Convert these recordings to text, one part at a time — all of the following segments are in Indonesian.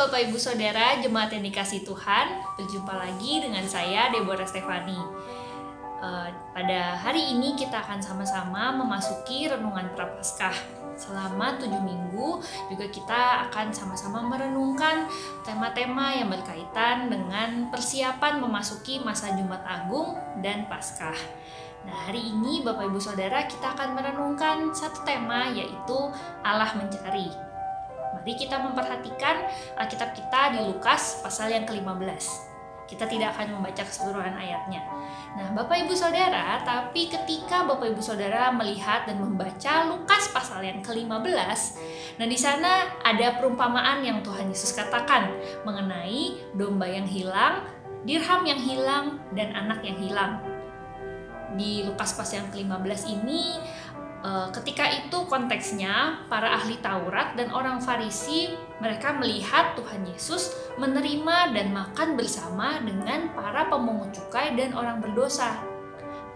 Bapak Ibu Saudara, jemaat yang dikasihi Tuhan. Berjumpa lagi dengan saya, Deborah Stefani. Pada hari ini kita akan sama-sama memasuki renungan Prapaskah. Selama 7 minggu juga kita akan sama-sama merenungkan tema-tema yang berkaitan dengan persiapan memasuki masa Jumat Agung dan Paskah. Nah, hari ini Bapak Ibu Saudara kita akan merenungkan satu tema, yaitu Allah mencari. Mari kita memperhatikan Alkitab kita di Lukas pasal yang ke-15. Kita tidak akan membaca keseluruhan ayatnya. Nah, Bapak Ibu Saudara, tapi ketika Bapak Ibu Saudara melihat dan membaca Lukas pasal yang ke-15, nah di sana ada perumpamaan yang Tuhan Yesus katakan mengenai domba yang hilang, dirham yang hilang, dan anak yang hilang. Di Lukas pasal yang ke-15 ini, ketika itu konteksnya para ahli Taurat dan orang Farisi, mereka melihat Tuhan Yesus menerima dan makan bersama dengan para pemungut cukai dan orang berdosa.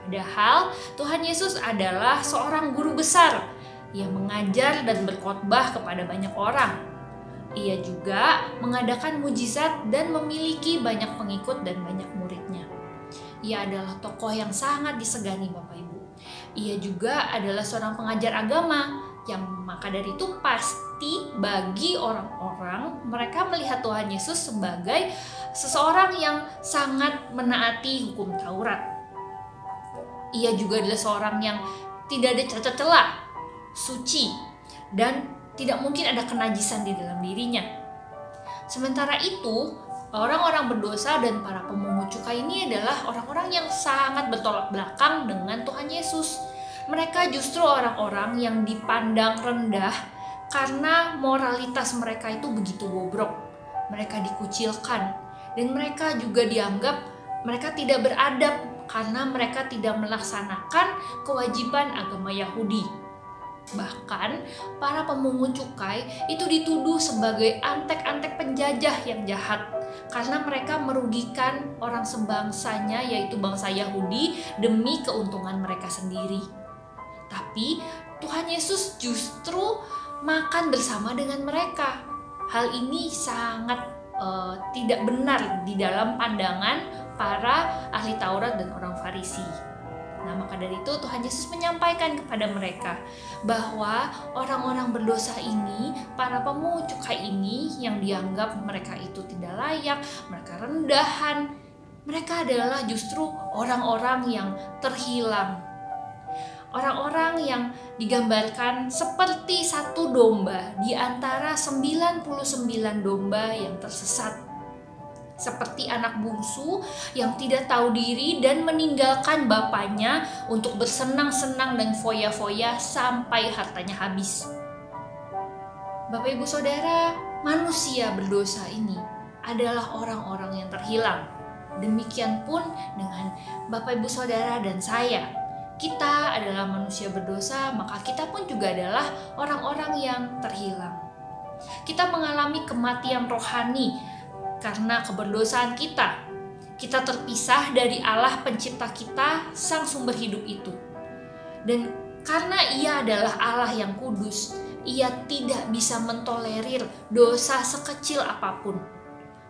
Padahal Tuhan Yesus adalah seorang guru besar yang mengajar dan berkhotbah kepada banyak orang. Ia juga mengadakan mujizat dan memiliki banyak pengikut dan banyak muridnya. Ia adalah tokoh yang sangat disegani Bapak Ibu. Ia juga adalah seorang pengajar agama yang maka dari itu pasti bagi orang-orang mereka melihat Tuhan Yesus sebagai seseorang yang sangat menaati hukum Taurat. Ia juga adalah seorang yang tidak ada cacat celah, suci, dan tidak mungkin ada kenajisan di dalam dirinya. Sementara itu, orang-orang berdosa dan para pemungut cukai ini adalah orang-orang yang sangat bertolak belakang dengan Tuhan Yesus. Mereka justru orang-orang yang dipandang rendah karena moralitas mereka itu begitu bobrok. Mereka dikucilkan dan mereka juga dianggap mereka tidak beradab karena mereka tidak melaksanakan kewajiban agama Yahudi. Bahkan para pemungut cukai itu dituduh sebagai antek-antek penjajah yang jahat karena mereka merugikan orang sebangsanya, yaitu bangsa Yahudi, demi keuntungan mereka sendiri. Tapi Tuhan Yesus justru makan bersama dengan mereka. Hal ini sangat tidak benar di dalam pandangan para ahli Taurat dan orang Farisi. Nah, maka dari itu Tuhan Yesus menyampaikan kepada mereka bahwa orang-orang berdosa ini, para pemungut cukai ini yang dianggap mereka itu tidak layak, mereka rendahan, mereka adalah justru orang-orang yang terhilang. Orang-orang yang digambarkan seperti satu domba di antara 99 domba yang tersesat. Seperti anak bungsu yang tidak tahu diri dan meninggalkan bapaknya untuk bersenang-senang dan foya-foya sampai hartanya habis. Bapak Ibu Saudara, manusia berdosa ini adalah orang-orang yang terhilang. Demikian pun dengan Bapak Ibu Saudara dan saya. Kita adalah manusia berdosa, maka kita pun juga adalah orang-orang yang terhilang. Kita mengalami kematian rohani karena keberdosaan kita. Kita terpisah dari Allah pencipta kita, sang sumber hidup itu. Dan karena Ia adalah Allah yang kudus, Ia tidak bisa mentolerir dosa sekecil apapun.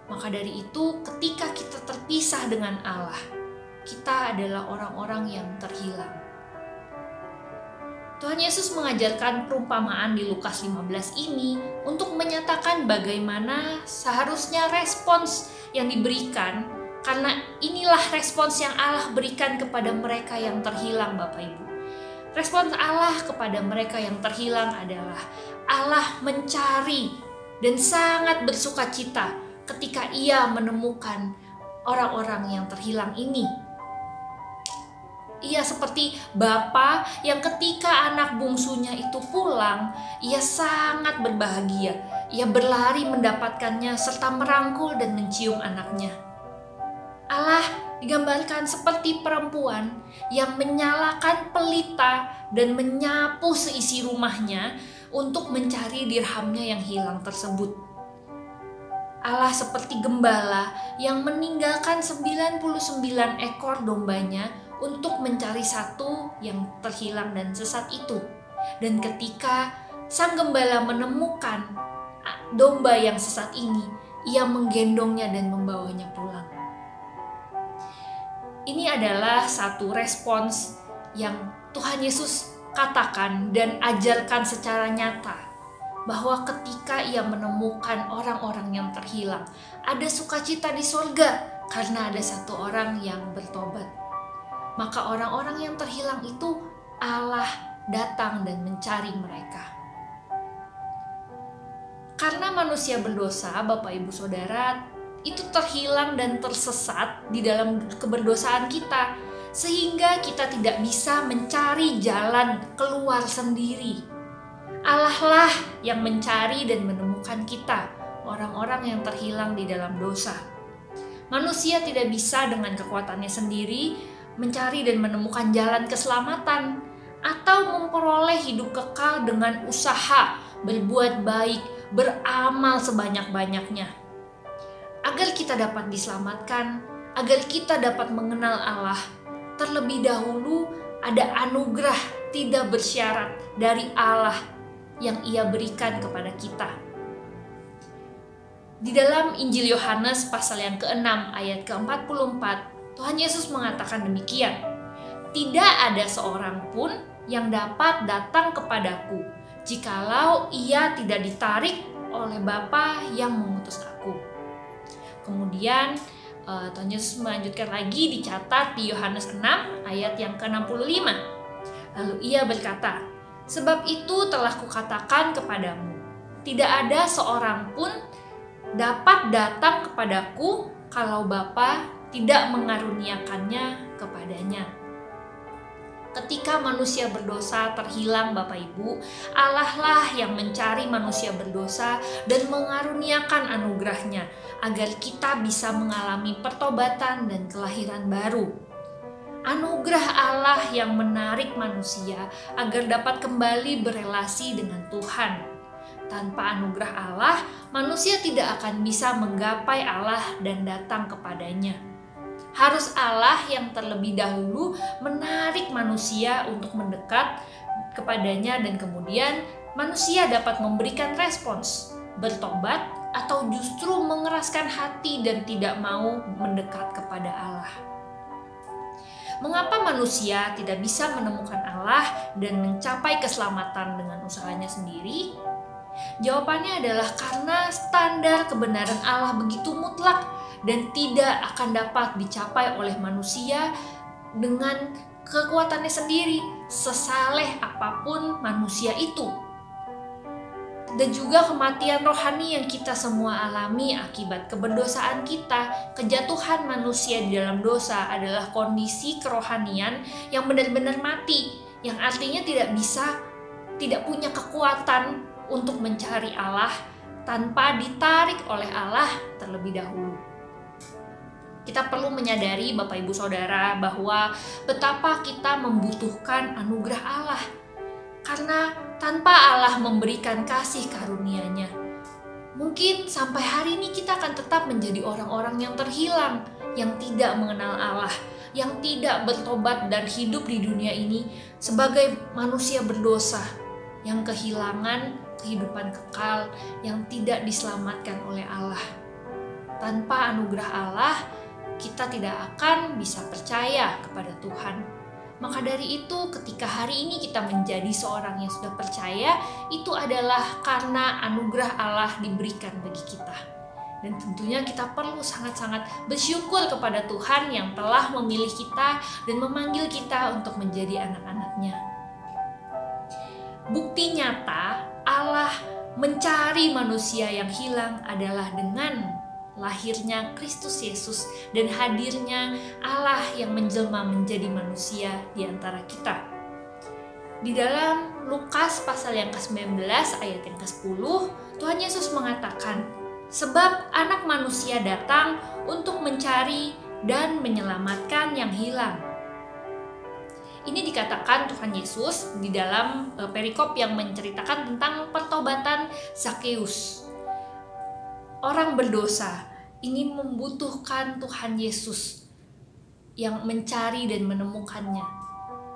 Maka dari itu, ketika kita terpisah dengan Allah, kita adalah orang-orang yang terhilang. Tuhan Yesus mengajarkan perumpamaan di Lukas 15 ini untuk menyatakan bagaimana seharusnya respons yang diberikan, karena inilah respons yang Allah berikan kepada mereka yang terhilang, Bapak Ibu. Respons Allah kepada mereka yang terhilang adalah Allah mencari dan sangat bersukacita ketika Ia menemukan orang-orang yang terhilang ini. Ia seperti bapa yang ketika anak bungsunya itu pulang, ia sangat berbahagia. Ia berlari mendapatkannya serta merangkul dan mencium anaknya. Allah digambarkan seperti perempuan yang menyalakan pelita dan menyapu seisi rumahnya untuk mencari dirhamnya yang hilang tersebut. Allah seperti gembala yang meninggalkan 99 ekor dombanya untuk mencari satu yang terhilang dan sesat itu. Dan ketika sang gembala menemukan domba yang sesat ini, ia menggendongnya dan membawanya pulang. Ini adalah satu respons yang Tuhan Yesus katakan dan ajarkan secara nyata, bahwa ketika ia menemukan orang-orang yang terhilang, ada sukacita di surga karena ada satu orang yang bertobat. Maka orang-orang yang terhilang itu Allah datang dan mencari mereka. Karena manusia berdosa, Bapak Ibu Saudara, itu terhilang dan tersesat di dalam keberdosaan kita, sehingga kita tidak bisa mencari jalan keluar sendiri. Allah lah yang mencari dan menemukan kita, orang-orang yang terhilang di dalam dosa. Manusia tidak bisa dengan kekuatannya sendiri mencari dan menemukan jalan keselamatan atau memperoleh hidup kekal dengan usaha, berbuat baik, beramal sebanyak-banyaknya. Agar kita dapat diselamatkan, agar kita dapat mengenal Allah, terlebih dahulu ada anugerah tidak bersyarat dari Allah yang Ia berikan kepada kita. Di dalam Injil Yohanes pasal yang ke-6 ayat ke-44, Tuhan Yesus mengatakan demikian, "Tidak ada seorang pun yang dapat datang kepadaku, jikalau ia tidak ditarik oleh Bapa yang mengutus aku." Kemudian Tuhan Yesus melanjutkan lagi, dicatat di Yohanes 6 ayat yang ke-65. Lalu ia berkata, "Sebab itu telah kukatakan kepadamu, tidak ada seorang pun dapat datang kepadaku kalau Bapa tidak mengaruniakannya kepadanya." Ketika manusia berdosa terhilang, Bapak Ibu, Allah lah yang mencari manusia berdosa dan mengaruniakan anugerahnya agar kita bisa mengalami pertobatan dan kelahiran baru. Anugerah Allah yang menarik manusia agar dapat kembali berelasi dengan Tuhan. Tanpa anugerah Allah, manusia tidak akan bisa menggapai Allah dan datang kepadanya. Harus Allah yang terlebih dahulu menarik manusia untuk mendekat kepadanya, dan kemudian manusia dapat memberikan respons, bertobat, atau justru mengeraskan hati dan tidak mau mendekat kepada Allah. Mengapa manusia tidak bisa menemukan Allah dan mencapai keselamatan dengan usahanya sendiri? Jawabannya adalah karena standar kebenaran Allah begitu mutlak dan tidak akan dapat dicapai oleh manusia dengan kekuatannya sendiri, sesaleh apapun manusia itu. Dan juga kematian rohani yang kita semua alami akibat keberdosaan kita, kejatuhan manusia di dalam dosa adalah kondisi kerohanian yang benar-benar mati, yang artinya tidak punya kekuatan untuk mencari Allah tanpa ditarik oleh Allah terlebih dahulu. Kita perlu menyadari, Bapak Ibu Saudara, bahwa betapa kita membutuhkan anugerah Allah. Karena tanpa Allah memberikan kasih karunia-Nya, mungkin sampai hari ini kita akan tetap menjadi orang-orang yang terhilang, yang tidak mengenal Allah, yang tidak bertobat dan hidup di dunia ini sebagai manusia berdosa, yang kehilangan kehidupan kekal, yang tidak diselamatkan oleh Allah. Tanpa anugerah Allah, kita tidak akan bisa percaya kepada Tuhan. Maka dari itu, ketika hari ini kita menjadi seorang yang sudah percaya, itu adalah karena anugerah Allah diberikan bagi kita. Dan tentunya kita perlu sangat-sangat bersyukur kepada Tuhan yang telah memilih kita dan memanggil kita untuk menjadi anak-anak-Nya. Bukti nyata Allah mencari manusia yang hilang adalah dengan lahirnya Kristus Yesus dan hadirnya Allah yang menjelma menjadi manusia di antara kita. Di dalam Lukas pasal yang ke-19 ayat yang ke-10, Tuhan Yesus mengatakan, "Sebab Anak Manusia datang untuk mencari dan menyelamatkan yang hilang." Ini dikatakan Tuhan Yesus di dalam perikop yang menceritakan tentang pertobatan Zakheus. Orang berdosa ini membutuhkan Tuhan Yesus yang mencari dan menemukannya,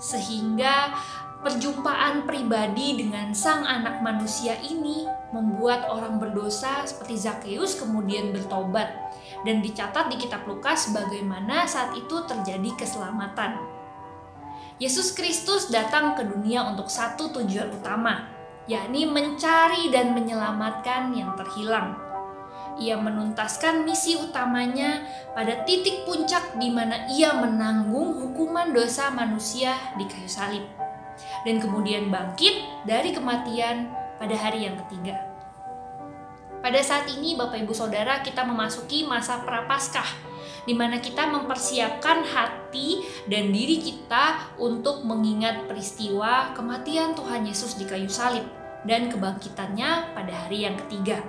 sehingga perjumpaan pribadi dengan Sang Anak Manusia ini membuat orang berdosa seperti Zakheus kemudian bertobat, dan dicatat di kitab Lukas bagaimana saat itu terjadi keselamatan. Yesus Kristus datang ke dunia untuk satu tujuan utama, yakni mencari dan menyelamatkan yang terhilang. Ia menuntaskan misi utamanya pada titik puncak di mana ia menanggung hukuman dosa manusia di kayu salib, dan kemudian bangkit dari kematian pada hari yang ketiga. Pada saat ini Bapak Ibu Saudara, kita memasuki masa Prapaskah, di mana kita mempersiapkan hati dan diri kita untuk mengingat peristiwa kematian Tuhan Yesus di kayu salib dan kebangkitannya pada hari yang ketiga.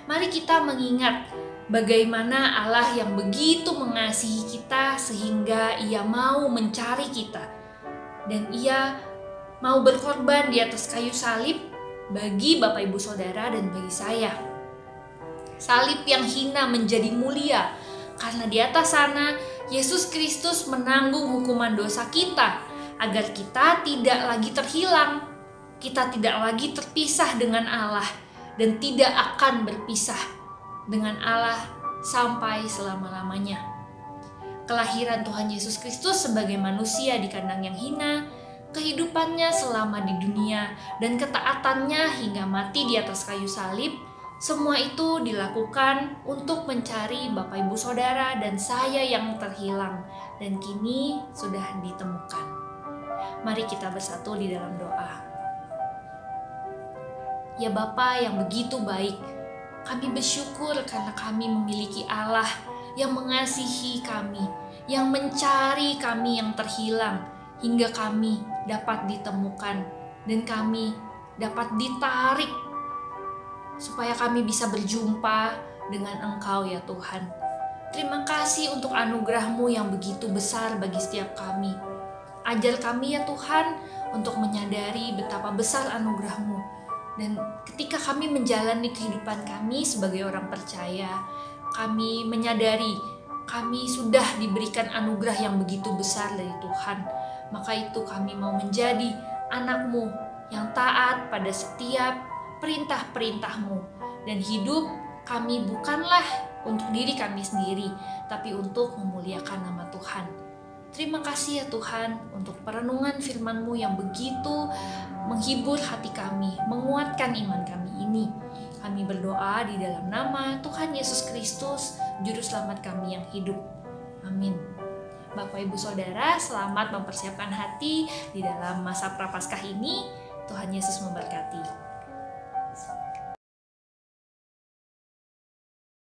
Mari kita mengingat bagaimana Allah yang begitu mengasihi kita sehingga Ia mau mencari kita, dan Ia mau berkorban di atas kayu salib bagi Bapak Ibu Saudara dan bagi saya. Salib yang hina menjadi mulia karena di atas sana Yesus Kristus menanggung hukuman dosa kita agar kita tidak lagi terhilang, kita tidak lagi terpisah dengan Allah dan tidak akan berpisah dengan Allah sampai selama-lamanya. Kelahiran Tuhan Yesus Kristus sebagai manusia di kandang yang hina, kehidupannya selama di dunia, dan ketaatannya hingga mati di atas kayu salib, semua itu dilakukan untuk mencari Bapak Ibu Saudara dan saya yang terhilang dan kini sudah ditemukan. Mari kita bersatu di dalam doa. Ya Bapa yang begitu baik, kami bersyukur karena kami memiliki Allah yang mengasihi kami, yang mencari kami yang terhilang hingga kami dapat ditemukan dan kami dapat ditarik supaya kami bisa berjumpa dengan Engkau ya Tuhan. Terima kasih untuk anugerah-Mu yang begitu besar bagi setiap kami. Ajar kami ya Tuhan untuk menyadari betapa besar anugerah-Mu. Dan ketika kami menjalani kehidupan kami sebagai orang percaya, kami menyadari kami sudah diberikan anugerah yang begitu besar dari Tuhan. Maka itu kami mau menjadi anak-Mu yang taat pada setiap perintah-perintah-Mu. Dan hidup kami bukanlah untuk diri kami sendiri, tapi untuk memuliakan nama Tuhan. Terima kasih ya Tuhan untuk perenungan firman-Mu yang begitu menghibur hati kami, menguatkan iman kami ini. Kami berdoa di dalam nama Tuhan Yesus Kristus, Juru Selamat kami yang hidup. Amin. Bapak Ibu Saudara, selamat mempersiapkan hati di dalam masa Prapaskah ini. Tuhan Yesus memberkati.